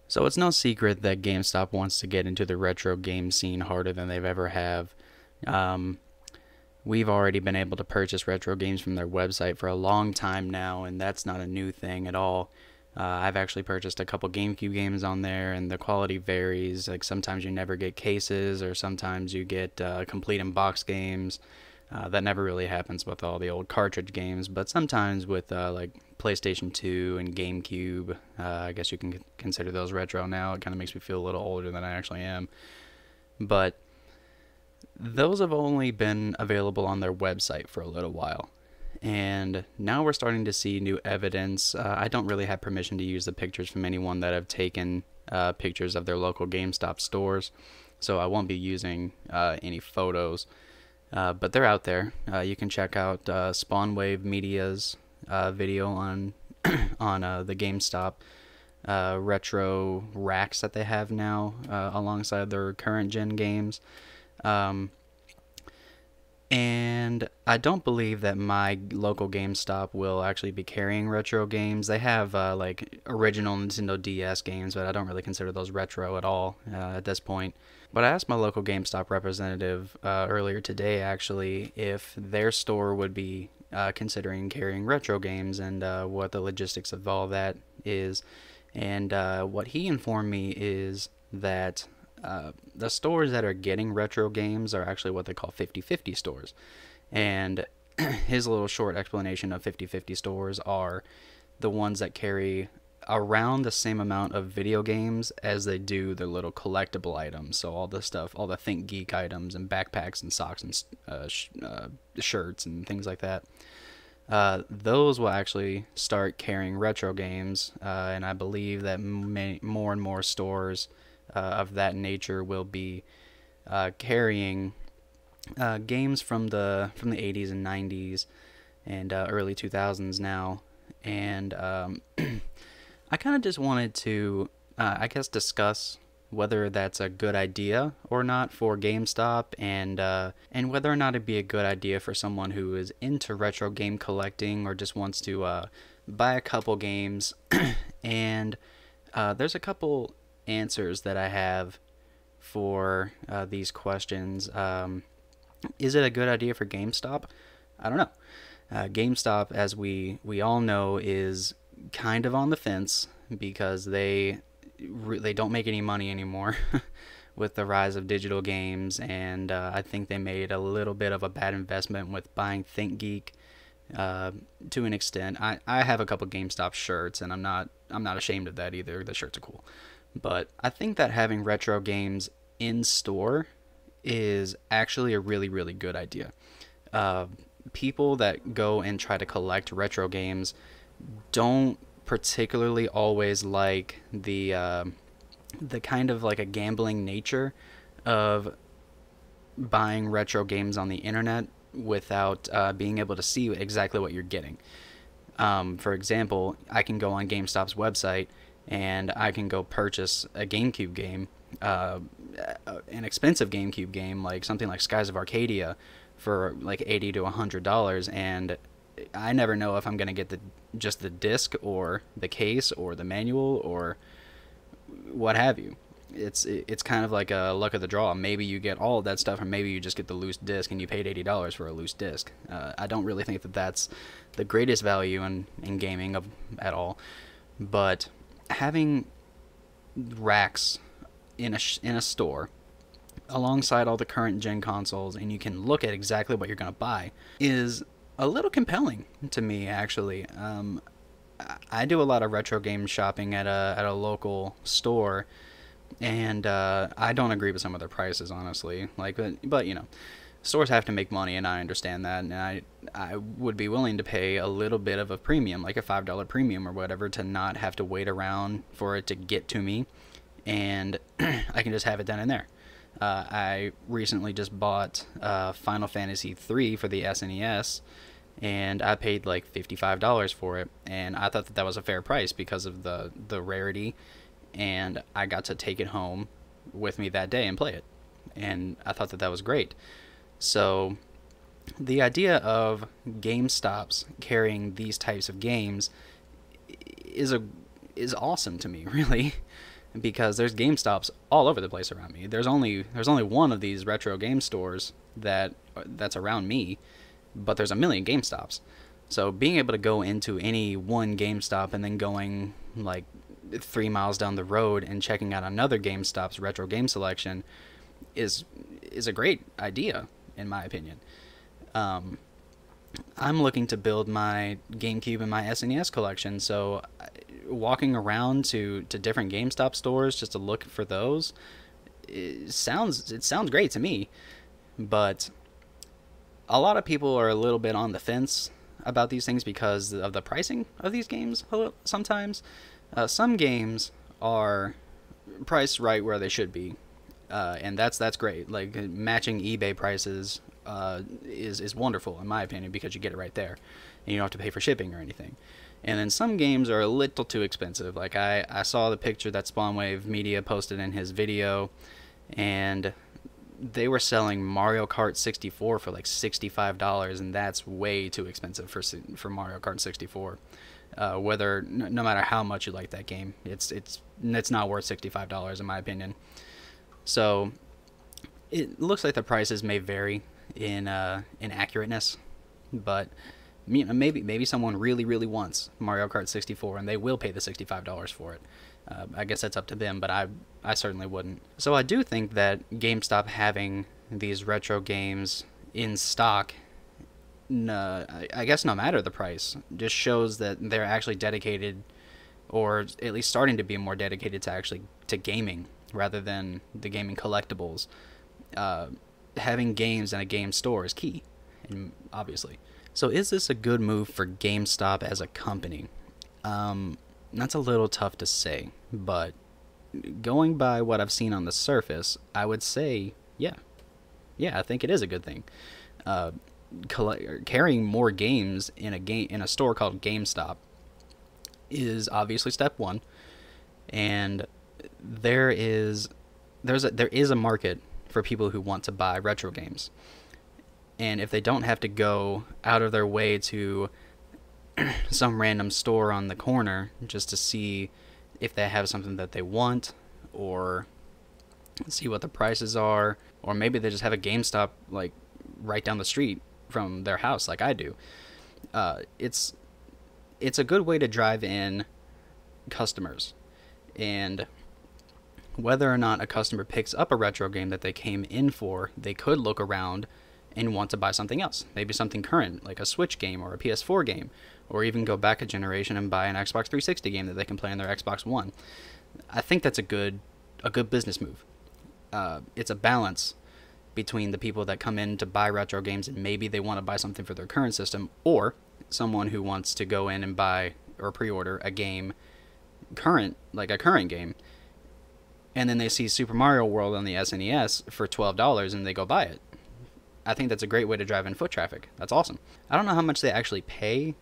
So it's no secret that GameStop wants to get into the retro game scene harder than they've ever have. Um, we've already been able to purchase retro games from their website for a long time now, and that's not a new thing at all. I've actually purchased a couple GameCube games on there, and the quality varies. Like sometimes you never get cases, or sometimes you get complete in box games. That never really happens with all the old cartridge games, but sometimes with like PlayStation 2 and GameCube, I guess you can consider those retro now. It kind of makes me feel a little older than I actually am. But those have only been available on their website for a little while. And now we're starting to see new evidence. I don't really have permission to use the pictures from anyone that have taken pictures of their local GameStop stores, so I won't be using any photos. But they're out there. You can check out Spawnwave Media's video on on the GameStop retro racks that they have now alongside their current gen games. Um, and I don't believe that my local GameStop will actually be carrying retro games. They have like original Nintendo DS games, but I don't really consider those retro at all at this point. But I asked my local GameStop representative earlier today, actually, if their store would be considering carrying retro games and what the logistics of all that is. And what he informed me is that the stores that are getting retro games are actually what they call 50/50 stores. And his little short explanation of 50/50 stores are the ones that carry around the same amount of video games as they do the little collectible items. So all the stuff, all the Think Geek items and backpacks and socks and shirts and things like that. Those will actually start carrying retro games, and I believe that more and more stores of that nature will be carrying games from the 80s and 90s and early 2000s now. And I kind of just wanted to, I guess, discuss whether that's a good idea or not for GameStop, and whether or not it'd be a good idea for someone who is into retro game collecting or just wants to buy a couple games. And there's a couple answers that I have for these questions. Is it a good idea for GameStop? I don't know. GameStop, as we all know, is kind of on the fence because they don't make any money anymore with the rise of digital games, and I think they made a little bit of a bad investment with buying ThinkGeek to an extent. I have a couple GameStop shirts, and I'm not ashamed of that either. The shirts are cool, but I think that having retro games in store is actually a really, really good idea. People that go and try to collect retro games don't particularly always like the kind of like a gambling nature of buying retro games on the internet without being able to see exactly what you're getting. For example, I can go on GameStop's website and I can go purchase a GameCube game, an expensive GameCube game like something like Skies of Arcadia for like $80 to $100, and I never know if I'm gonna get just the disc or the case or the manual or what have you. It's kind of like a luck of the draw. Maybe you get all of that stuff, or maybe you just get the loose disc and you paid $80 for a loose disc. I don't really think that that's the greatest value in gaming at all. But having racks in a store alongside all the current gen consoles, and you can look at exactly what you're going to buy, is a little compelling to me, actually. I do a lot of retro game shopping at a local store, and I don't agree with some of their prices, honestly. Like, but you know, stores have to make money, and I understand that, and I would be willing to pay a little bit of a premium, like a $5 premium or whatever, to not have to wait around for it to get to me, and I can just have it then and there. I recently just bought Final Fantasy III for the SNES, and I paid like $55 for it, and I thought that that was a fair price because of the rarity, and I got to take it home with me that day and play it, and I thought that that was great. So the idea of GameStops carrying these types of games is awesome to me, really. because there's GameStops all over the place around me. There's only one of these retro game stores that's around me, but there's a million GameStops. So being able to go into any one GameStop and then going like 3 miles down the road and checking out another GameStop's retro game selection is a great idea, in my opinion. Um, I'm looking to build my GameCube and my SNES collection, so walking around to different GameStop stores just to look for those, it sounds great to me. But a lot of people are a little bit on the fence about these things because of the pricing of these games. Sometimes, some games are priced right where they should be, and that's great. Like matching eBay prices is wonderful in my opinion because you get it right there, and you don't have to pay for shipping or anything. And then some games are a little too expensive. Like I saw the picture that Spawnwave Media posted in his video, and they were selling Mario Kart 64 for like $65, and that's way too expensive for Mario Kart 64. No matter how much you like that game, it's not worth $65 in my opinion. So it looks like the prices may vary in accurateness, but maybe someone really wants Mario Kart 64 and they will pay the $65 for it. I guess that's up to them, but I certainly wouldn't. So I do think that GameStop having these retro games in stock, no, I guess no matter the price, just shows that they're actually dedicated, or at least starting to be more dedicated to gaming rather than the gaming collectibles. Having games in a game store is key, and obviously. So is this a good move for GameStop as a company? That's a little tough to say, but going by what I've seen on the surface, I would say, yeah, I think it is a good thing. Carrying more games in a store called GameStop is obviously step one, and there is a market for people who want to buy retro games, and if they don't have to go out of their way to some random store on the corner just to see if they have something that they want, or see what the prices are, or maybe they just have a GameStop like right down the street from their house like I do. It's a good way to drive in customers, and whether or not a customer picks up a retro game that they came in for, they could look around and want to buy something else, maybe something current like a Switch game or a PS4 game, or even go back a generation and buy an Xbox 360 game that they can play on their Xbox One. I think that's a good business move. It's a balance between the people that come in to buy retro games and maybe they want to buy something for their current system, or someone who wants to go in and buy or pre-order a game like a current game, and then they see Super Mario World on the SNES for $12 and they go buy it. I think that's a great way to drive in foot traffic. That's awesome. I don't know how much they actually pay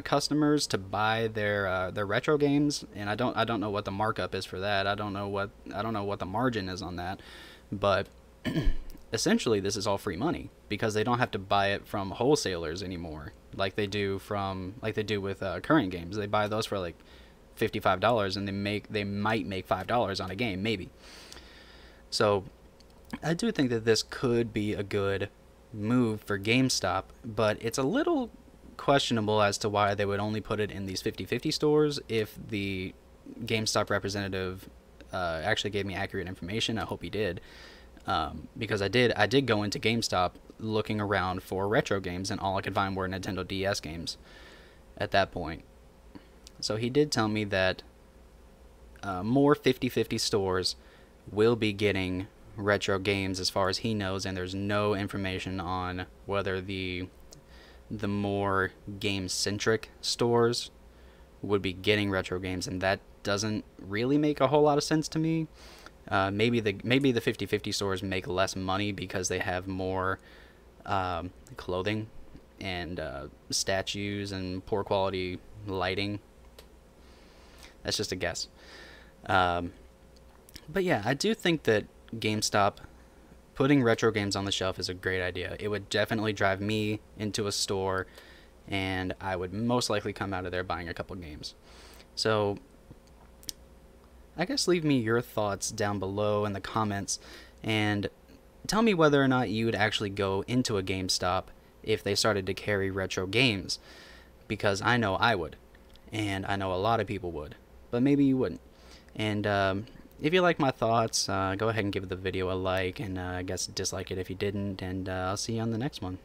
customers to buy their retro games, and I don't know what the markup is for that. I don't know what the margin is on that, but essentially this is all free money because they don't have to buy it from wholesalers anymore like they do with current games. They buy those for like $55 and they might make $5 on a game, maybe. So I do think that this could be a good move for GameStop, but it's a little questionable as to why they would only put it in these 50/50 stores. If the GameStop representative actually gave me accurate information, I hope he did, because I did go into GameStop looking around for retro games, and all I could find were Nintendo DS games at that point. So he did tell me that more 50/50 stores will be getting retro games as far as he knows, and there's no information on whether the more game-centric stores would be getting retro games, and that doesn't really make a whole lot of sense to me. Maybe the 50/50 stores make less money because they have more clothing and statues and poor quality lighting. That's just a guess. But yeah, I do think that GameStop putting retro games on the shelf is a great idea. It would definitely drive me into a store, and I would most likely come out of there buying a couple games. So I guess leave me your thoughts down below in the comments, and tell me whether or not you would actually go into a GameStop if they started to carry retro games, because I know I would, and I know a lot of people would, but maybe you wouldn't. And if you like my thoughts, go ahead and give the video a like, and I guess dislike it if you didn't, and I'll see you on the next one.